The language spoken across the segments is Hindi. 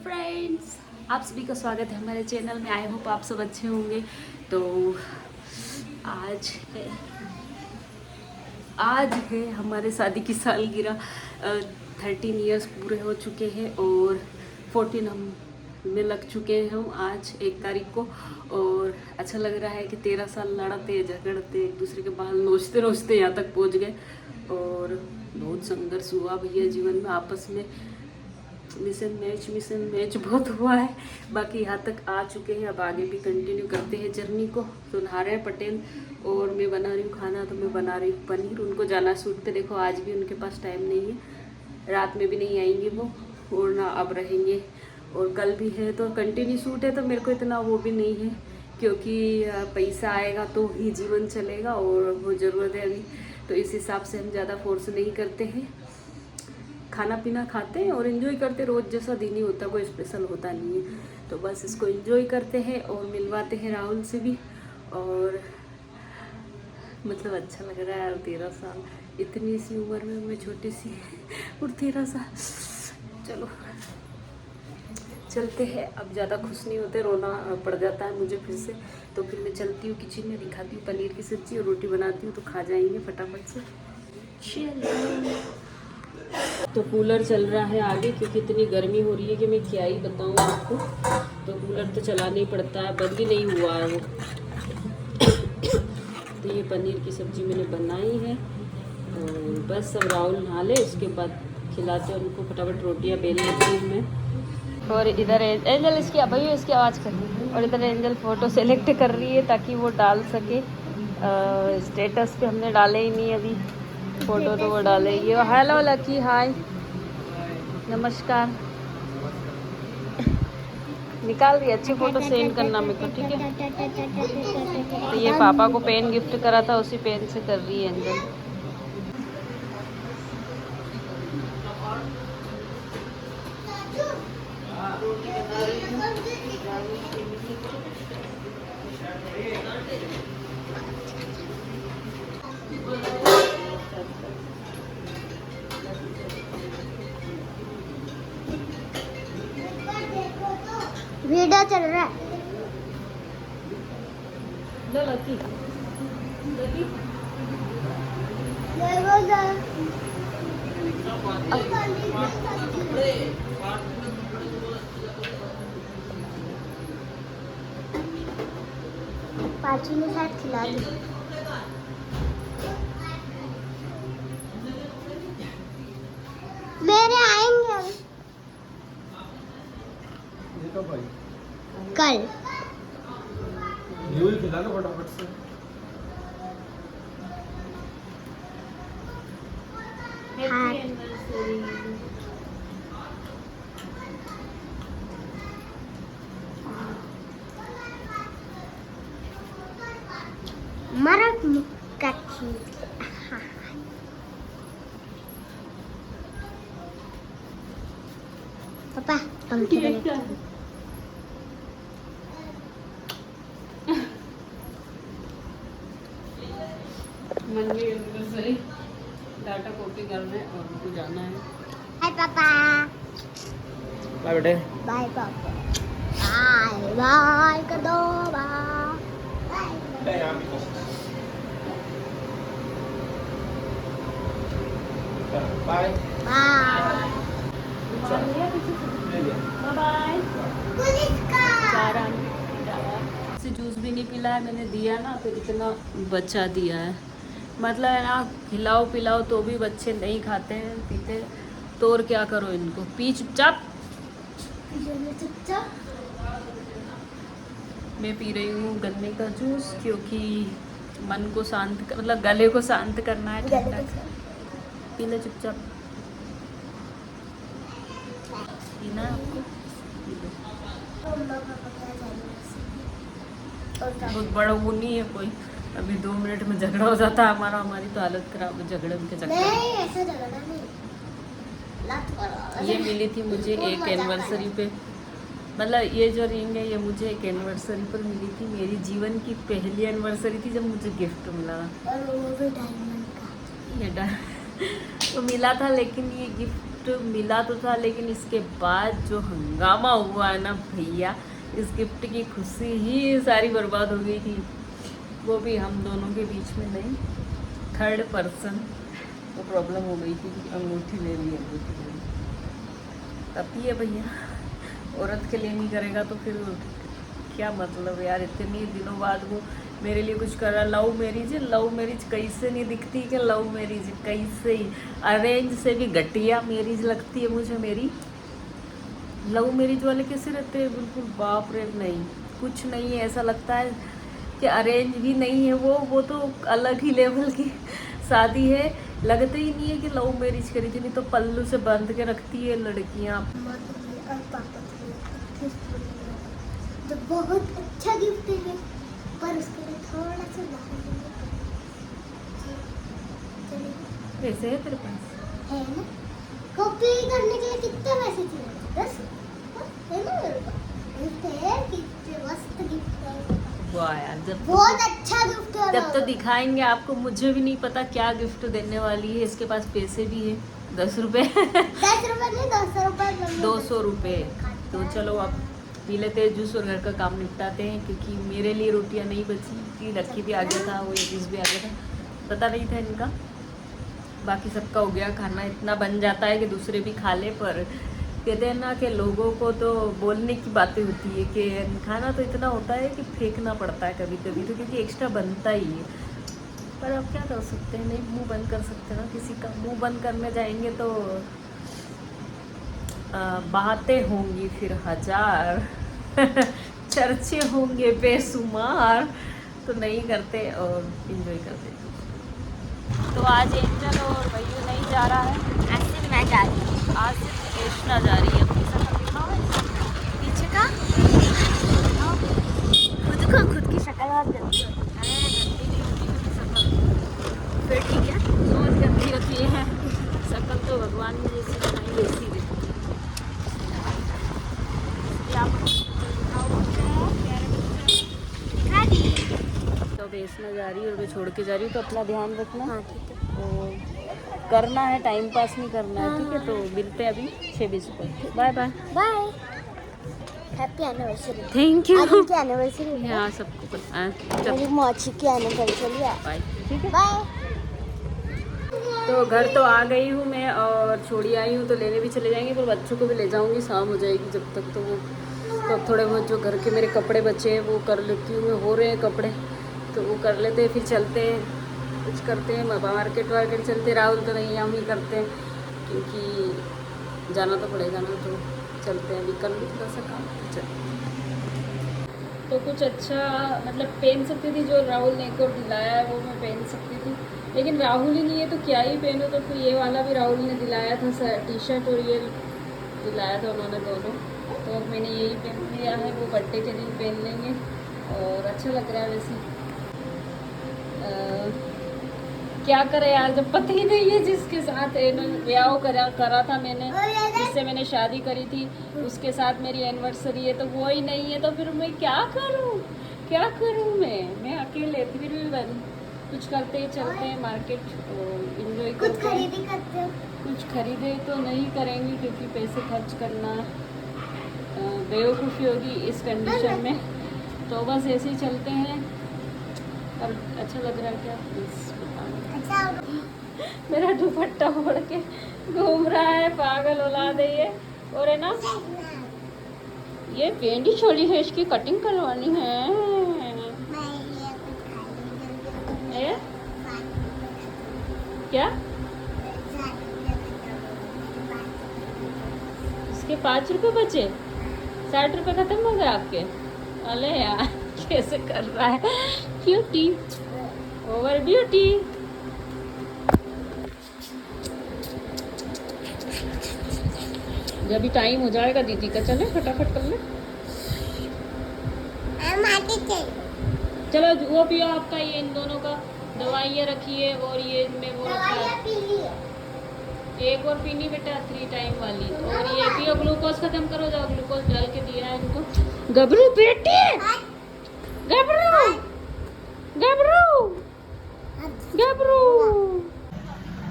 फ्रेंड्स, आप सभी का स्वागत है हमारे चैनल में। आई होप आप सब अच्छे होंगे। तो आज है हमारे शादी की सालगिरह। 13 इयर्स पूरे हो चुके हैं और 14 हम में लग चुके हैं हम आज 1 तारीख को। और अच्छा लग रहा है कि 13 साल लड़ते झगड़ते एक दूसरे के बाल नोचते नोचते यहाँ तक पहुँच गए। और बहुत संघर्ष हुआ भैया जीवन में, आपस में मिशन मैच बहुत हुआ है। बाकी यहाँ तक आ चुके हैं, अब आगे भी कंटिन्यू करते हैं जर्नी को। तो नहा रहे हैं पटेल और मैं बना रही हूँ खाना। तो मैं बना रही हूँ पनीर, उनको जाना शूट पे। देखो आज भी उनके पास टाइम नहीं है, रात में भी नहीं आएंगे वो और ना अब रहेंगे। और कल भी है तो कंटिन्यू शूट है, तो मेरे को इतना वो भी नहीं है क्योंकि पैसा आएगा तो ही जीवन चलेगा और वो ज़रूरत है अभी। तो इस हिसाब से हम ज़्यादा फोर्स नहीं करते हैं, खाना पीना खाते हैं और एंजॉय करते हैं। रोज़ जैसा दिन ही होता, कोई स्पेशल होता नहीं है। तो बस इसको एंजॉय करते हैं और मिलवाते हैं राहुल से भी। और मतलब अच्छा लग रहा है यार, 13 साल इतनी सी उम्र में मैं छोटी सी और 13 साल। चलो चलते हैं। अब ज़्यादा खुश नहीं होते, रोना पड़ जाता है मुझे फिर से। तो फिर मैं चलती हूँ किचन में, दिखाती हूँ पनीर की सब्ज़ी और रोटी बनाती हूँ, तो खा जाएंगे फटाफट से। चलो, तो कूलर चल रहा है आगे क्योंकि इतनी गर्मी हो रही है कि मैं क्या ही बताऊँ आपको। तो कूलर तो चलाना ही पड़ता है, बंद ही नहीं हुआ है वो। तो ये पनीर की सब्ज़ी मैंने बनाई है और बस अब राहुल नहा ले, उसके बाद खिलाते हैं उनको। फटाफट रोटियाँ बेल लेती हूँ मैं। और इधर एंजल इसकी भाई इसकी आवाज़ कर रही है। और इधर एंजल फ़ोटो सेलेक्ट कर रही है ताकि वो डाल सके स्टेटस पे। हमने डाले ही नहीं अभी फ़ोटो, तो वो डालेगी। हेलो लकी, हाय, नमस्कार। निकाल रही अच्छी फ़ोटो सेंड करना मेरे को, ठीक है। तो ये पापा को पेन गिफ्ट करा था, उसी पेन से कर रही है एंजल। वीडियो चल रहा है। लो लकी, लकी। पाची ने शायद खिला दी। मेरे आएंगे अभी। कल खिला लो फटाफट से। हाँ। मरक मुक्का पापा पंखे बने। मनवी डाटा कॉपी करना है और उनको जाना है। हाय पापा। बाय बेटे। बाय पापा। बाय बाय कर दो। Bye bye bye. से जूस भी नहीं पिला है मैंने, दिया ना तो इतना बच्चा दिया है। मतलब है ना, खिलाओ पिलाओ तो भी बच्चे नहीं खाते हैं पीते, तो और क्या करो इनको। पी चुपचाप। मैं पी रही हूँ गन्ने का जूस क्योंकि मन को शांत मतलब गले को शांत करना है। ठंडा पी लो चुपचाप, पीना है आपको। बहुत बड़ा वो नहीं है कोई, अभी 2 मिनट में झगड़ा हो जाता है हमारा। हमारी तो हालत खराब है झगड़े के चक्कर। नहीं ऐसा झगड़ा नहीं। ये मिली थी मुझे एक एनिवर्सरी पे, मतलब ये जो रिंग है ये मुझे एक एनिवर्सरी पर मिली थी। मेरी जीवन की पहली एनिवर्सरी थी जब मुझे गिफ्ट मिला था। और वो भी डायमंड का। ये तो मिला था, लेकिन ये गिफ्ट गिफ्ट मिला तो था, लेकिन इसके बाद जो हंगामा हुआ है ना भैया, इस गिफ्ट की खुशी ही सारी बर्बाद हो गई थी। वो भी हम दोनों के बीच में नहीं, थर्ड पर्सन को प्रॉब्लम हो गई थी। अंगूठी ले ली, अंगूठी ले ली। तब भी है भैया, औरत के लिए नहीं करेगा तो फिर क्या मतलब यार। इतने दिनों बाद वो मेरे लिए कुछ कर रहा। लव मैरिज है, लव मैरिज कैसे नहीं दिखती कि लव मैरिज है, कैसे ही अरेंज से भी घटिया मैरिज लगती है मुझे मेरी। लव मैरिज वाले कैसे रहते हैं, बिल्कुल बाप रे, नहीं कुछ नहीं है। ऐसा लगता है कि अरेंज भी नहीं है वो तो अलग ही लेवल की शादी है। लगता ही नहीं है कि लव मैरिज करी थी, नहीं तो पल्लू से बांध के रखती है लड़कियां। तो बहुत अच्छा गिफ्ट है, पर उसके लिए थोड़ा सा पैसे है तेरे पास? है ना। कॉपी करने के लिए कितने पैसे चाहिए? 10 है ना मेरे पास। गिफ्ट है, कितने मस्त गिफ्ट है। वाह यार, बहुत अच्छा गिफ्ट है। जब तो दिखाएंगे आपको। मुझे भी नहीं पता क्या गिफ्ट देने वाली है। इसके पास पैसे भी है 10 रुपए 10 रुपए नहीं, 200 रुपए। 200 रुपए। तो चलो आप पी लेते हैं जूस और घर का काम निपटाते हैं, क्योंकि मेरे लिए रोटियां नहीं बची थी। लक्की भी आ गया था, वो ये भी आ गया था, पता नहीं था इनका। बाकी सबका हो गया खाना। इतना बन जाता है कि दूसरे भी खा ले, पर कहते हैं ना कि लोगों को तो बोलने की बातें होती है कि खाना तो इतना होता है कि फेंकना पड़ता है कभी कभी, तो क्योंकि एक्स्ट्रा बनता ही है। पर अब क्या कर सकते हैं, नहीं मुंह बंद कर सकते ना किसी का। मुंह बंद करने जाएंगे तो बातें होंगी फिर 1000 चर्चे होंगे बेशुमार, तो नहीं करते और इंजॉय करते। तो आज एंजल और भैया नहीं जा रहा है, आज से मैं जा रही हूँ। आज सिर्फ कृष्णा जा रही है। अपनी शक्ल दिखाओ, पीछे का खुद की शक्ल बहुत गंदी होती है। फिर ठीक है, सोच गंदी होती है, शक्ल तो भगवान ने जैसी बनाई वैसी है। तो बेचना जा रही है और मैं छोड़ के जा रही हूँ, तो अपना ध्यान रखना। हाँ ठीक है। तो करना है, टाइम पास नहीं करना है, ठीक है। तो मिलते हैं अभी 6 बजे पर। Bye bye. Bye. Happy anniversary. Thank you. आज उनकी एनिवर्सरी है। हाँ सबको पता है। मेरी चलो मौसी की एनिवर्सरी है। बाय, ठीक है। बाय। तो घर तो आ गई हूँ मैं और छोड़ी आई हूँ, तो लेने भी चले जाएंगे, पर बच्चों को भी ले जाऊँगी। शाम हो जाएगी जब तक, तो वो तो अब थोड़े बहुत जो घर के मेरे कपड़े बचे हैं वो कर लेती हूँ मैं। हो रहे हैं कपड़े तो वो कर लेते हैं, फिर चलते हैं, कुछ करते हैं, मार्केट वार्केट चलते। राहुल तो नहीं, हम ही करते हैं, क्योंकि जाना तो पड़ेगा ना, तो चलते हैं। अभी कर ली थोड़ा सा काम, चल। तो कुछ अच्छा मतलब पहन सकती थी, जो राहुल ने एक और दिलाया है वो मैं पहन सकती थी, लेकिन राहुल ही नहीं है तो क्या ही पहनूं। तो फिर ये वाला भी राहुल ने दिलाया था, टी शर्ट, और ये दिलाया था उन्होंने दोनों, तो अब मैंने यही पहन लिया है। वो बर्थडे के दिन पहन लेंगे और अच्छा लग रहा है वैसे। क्या करे यार, जब पता ही नहीं है जिसके साथ ब्याह करा था मैंने, जिससे मैंने शादी करी थी, उसके साथ मेरी एनिवर्सरी है, तो वो ही नहीं है, तो फिर मैं क्या करूं मैं अकेले। फिर भी कुछ करते ही चलते हैं मार्केट, एंजॉय करते हैं। कुछ खरीदे तो नहीं करेंगे, क्योंकि पैसे खर्च करना बेवकूफ़ी होगी इस कंडीशन में, तो बस ऐसे ही चलते हैं। और अच्छा लग रहा है क्या, प्लीज बताओ। मेरा दुपट्टा ओढ़ के घूम रहा है, पागल औलाद है ये। और है ना, ये पेंडी छोड़ी है, इसकी कटिंग करवानी है। क्या इसके 5 रुपए बचे? 60 रुपए खत्म हो गए आपके? अले यार कैसे कर रहा है, ब्यूटी ओवर ब्यूटी। जब भी टाइम हो जाएगा दीदी का, चले फटाफट कर ले। चलो वो पियो आपका, ये इन दोनों का दवाइयाँ रखिए, और ये इनमें वो एक और पीनी बेटा 3 टाइम वाली, और ये पियो। ग्लूकोज खत्म करो, जाओ ग्लूकोज डाल के दिया है इनको। गबरू बेटी, गबरू गबरू गबरू।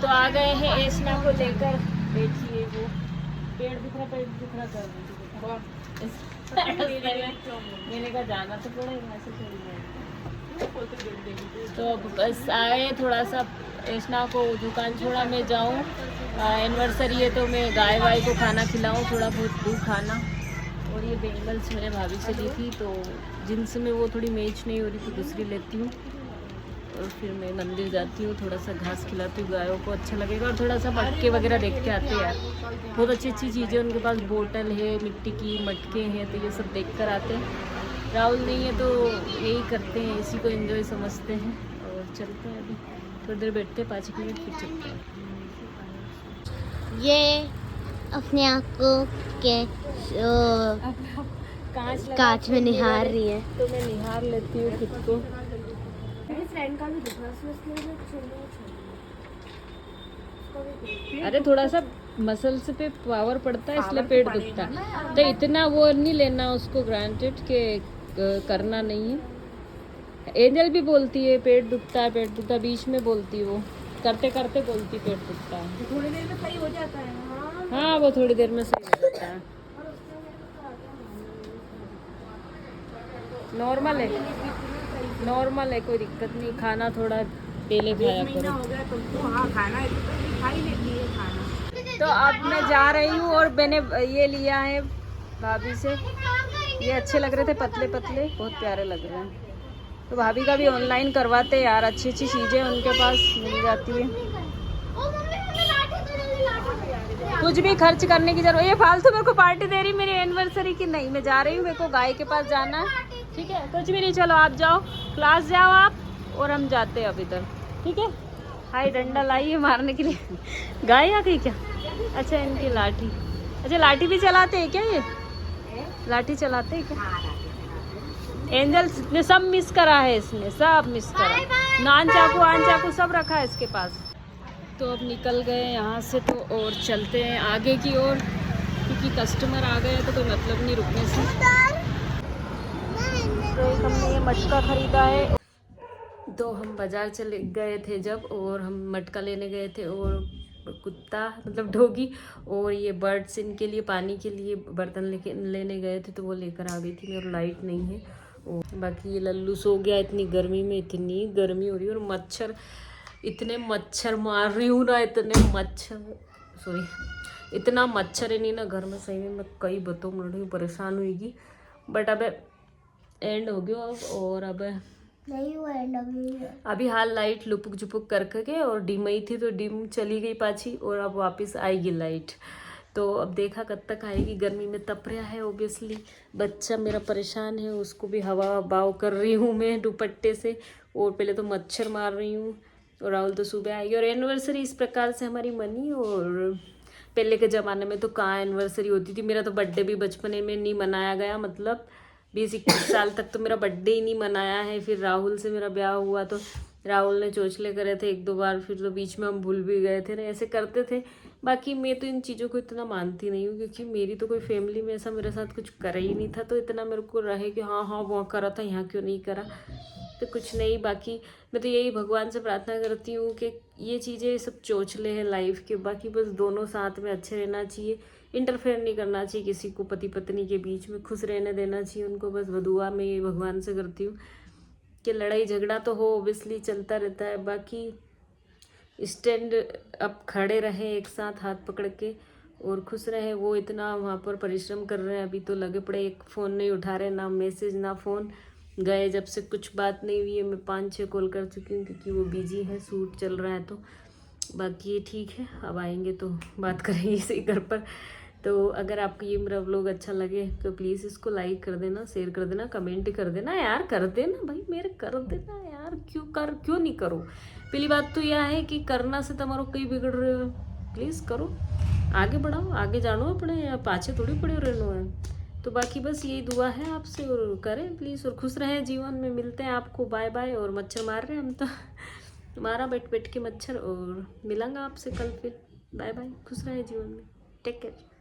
तो आ गए हैं एस्ना को लेकर देखिए वो पेड़ दिख रहा कर रही थी मैंने कहा जाना तो पड़ेगा, ऐसे थोड़ी जाएगा। तो अब बस आए, थोड़ा सा ऐशना को दुकान छोड़ा, मैं जाऊँ, एनिवर्सरी है तो मैं गाय वाय को खाना खिलाऊँ, थोड़ा बहुत दूँ खाना। और ये बेंगल्स मेरे भाभी से ली थी, तो जिनसे में वो थोड़ी मैच नहीं हो रही थी, दूसरी लेती हूँ। और फिर मैं मंदिर जाती हूँ, थोड़ा सा घास खिलाती हूँ गायों को, अच्छा लगेगा। और थोड़ा सा मटके वगैरह देख के आते हैं यार, बहुत अच्छी अच्छी चीज़ें उनके पास, बोतल है, मिट्टी की मटके हैं, तो ये सब देख कर आते हैं। राहुल नहीं है तो यही करते हैं, इसी को एंजॉय समझते हैं। और चलते हैं, अभी थोड़ी देर बैठते हैं, 5 मिनट, फिर चलते हैं। ये अपने आप को के कांच में निहार रही है, तो मैं निहार लेती हूँ खुद को। अरे थोड़ा सा मसल्स पे पावर पड़ता है, इसलिए पेट दुखता है। तो इतना वो नहीं लेना उसको ग्रांटेड के करना नहीं है। एंजल भी बोलती है पेट दुखता है, पेट दुखता है, बीच में बोलती है, वो करते करते बोलती पेट दुखता है। थोड़ी देर में सही हो जाता है। हाँ वो थोड़ी देर में सही हो जाता है, नॉर्मल है, नॉर्मल है, कोई दिक्कत नहीं। खाना थोड़ा पहले खाया करो। हाँ खाना है तो खा ही लेती है खाना। तो अब मैं जा रही हूँ, और मैंने ये लिया है भाभी से, ये अच्छे लग रहे थे, पतले पतले, बहुत प्यारे लग रहे हैं। तो भाभी का भी ऑनलाइन करवाते यार, अच्छी अच्छी चीज़ें उनके पास मिल जाती है, कुछ भी खर्च करने की जरूरत। ये फालतू मेरे को पार्टी दे रही मेरी एनिवर्सरी की, नहीं मैं जा रही हूँ, मेरे को गाय के पास जाना है, ठीक है। कुछ भी नहीं, चलो आप जाओ, क्लास जाओ आप, और हम जाते हैं अब इधर, ठीक है। हाय डंडा लाई है मारने के लिए। गाय आ गई क्या? अच्छा इनकी लाठी, अच्छा लाठी भी चलाते हैं क्या ये? लाठी चलाते हैं क्या? एंजल ने सब मिस करा है, इसने सब मिस करा, नान चाकू आन चाकू सब रखा है इसके पास। तो अब निकल गए यहाँ से, तो और चलते हैं आगे की ओर, क्योंकि कस्टमर आ गए तो कोई मतलब नहीं रुकने से। तो एक हमने ये मटका खरीदा है, तो हम बाज़ार चले गए थे जब, और हम मटका लेने गए थे, और कुत्ता मतलब डॉगी और ये बर्ड्स इनके लिए पानी के लिए बर्तन लेने गए थे, तो वो लेकर आ गई थी मैं, और लाइट नहीं है। और बाकी ये लल्लू सो गया, इतनी गर्मी में, इतनी गर्मी हो रही है, और मच्छर, इतने मच्छर मार रही हूँ ना, इतने मच्छर, सॉरी इतना मच्छर है नहीं ना घर में, सही में मैं कई बतों मिल रही हूँ, परेशान हुईगी। बट अब एंड हो गया अब, और अब नहीं हुआ एंड अभी हाल लाइट लुपुक झुपुक कर के, और डिम ही थी तो डिम चली गई पाछी, और अब वापस आएगी लाइट। तो अब देखा कब तक आएगी, गर्मी में तप रहा है ओब्वियसली। बच्चा मेरा परेशान है, उसको भी हवा बाव कर रही हूँ मैं दुपट्टे से, और पहले तो मच्छर मार रही हूँ। और राहुल तो सुबह आएगी, और एनिवर्सरी इस प्रकार से हमारी मनी। और पहले के ज़माने में तो कहाँ एनिवर्सरी होती थी, मेरा तो बर्थडे भी बचपने में नहीं मनाया गया, मतलब 20-21 साल तक तो मेरा बर्थडे ही नहीं मनाया है। फिर राहुल से मेरा ब्याह हुआ तो राहुल ने चोचले करे थे 1-2 बार, फिर तो बीच में हम भूल भी गए थे ना, ऐसे करते थे। बाकी मैं तो इन चीज़ों को इतना मानती नहीं हूँ, क्योंकि मेरी तो कोई फैमिली में ऐसा मेरे साथ कुछ करा ही नहीं था, तो इतना मेरे को रहे कि हाँ हाँ वहाँ करा था, यहाँ क्यों नहीं करा, तो कुछ नहीं। बाकी मैं तो यही भगवान से प्रार्थना करती हूँ कि ये चीज़ें सब चोचले हैं लाइफ के, बाकी बस दोनों साथ में अच्छे रहना चाहिए, इंटरफेयर नहीं करना चाहिए किसी को, पति पत्नी के बीच में खुश रहने देना चाहिए उनको, बस दुआ मैं ये भगवान से करती हूँ कि लड़ाई झगड़ा तो हो ओब्वियसली चलता रहता है, बाकी स्टैंड अप खड़े रहे एक साथ हाथ पकड़ के, और खुश रहे। वो इतना वहाँ पर परिश्रम कर रहे हैं, अभी तो लगे पड़े, एक फ़ोन नहीं उठा रहे, ना मैसेज ना फ़ोन, गए जब से कुछ बात नहीं हुई है। मैं 5-6 कॉल कर चुकी हूँ, क्योंकि वो बिजी है, शूट चल रहा है, तो बाकी ये ठीक है, अब आएंगे तो बात करेंगे इसी घर पर। तो अगर आपको ये मेरा व्लॉग अच्छा लगे तो प्लीज़ इसको लाइक कर देना, शेयर कर देना, कमेंट कर देना यार, कर देना भाई मेरे, कर देना यार, क्यों नहीं करो। पहली बात तो यह है कि करना से तुम्हारा कहीं बिगड़ रहे हो, प्लीज़ करो, आगे बढ़ाओ, आगे जानो अपने, या पाछे थोड़ी पड़े रहना है। तो बाकी बस यही दुआ है आपसे, और करें प्लीज़, और खुश रहें जीवन में। मिलते हैं आपको, बाय बाय। और मच्छर मार रहे हैं हम तो तुम्हारा बैठ के मच्छर, और मिलांगा आपसे कल फिर, बाय बाय, खुश रहें जीवन में, टेक केयर।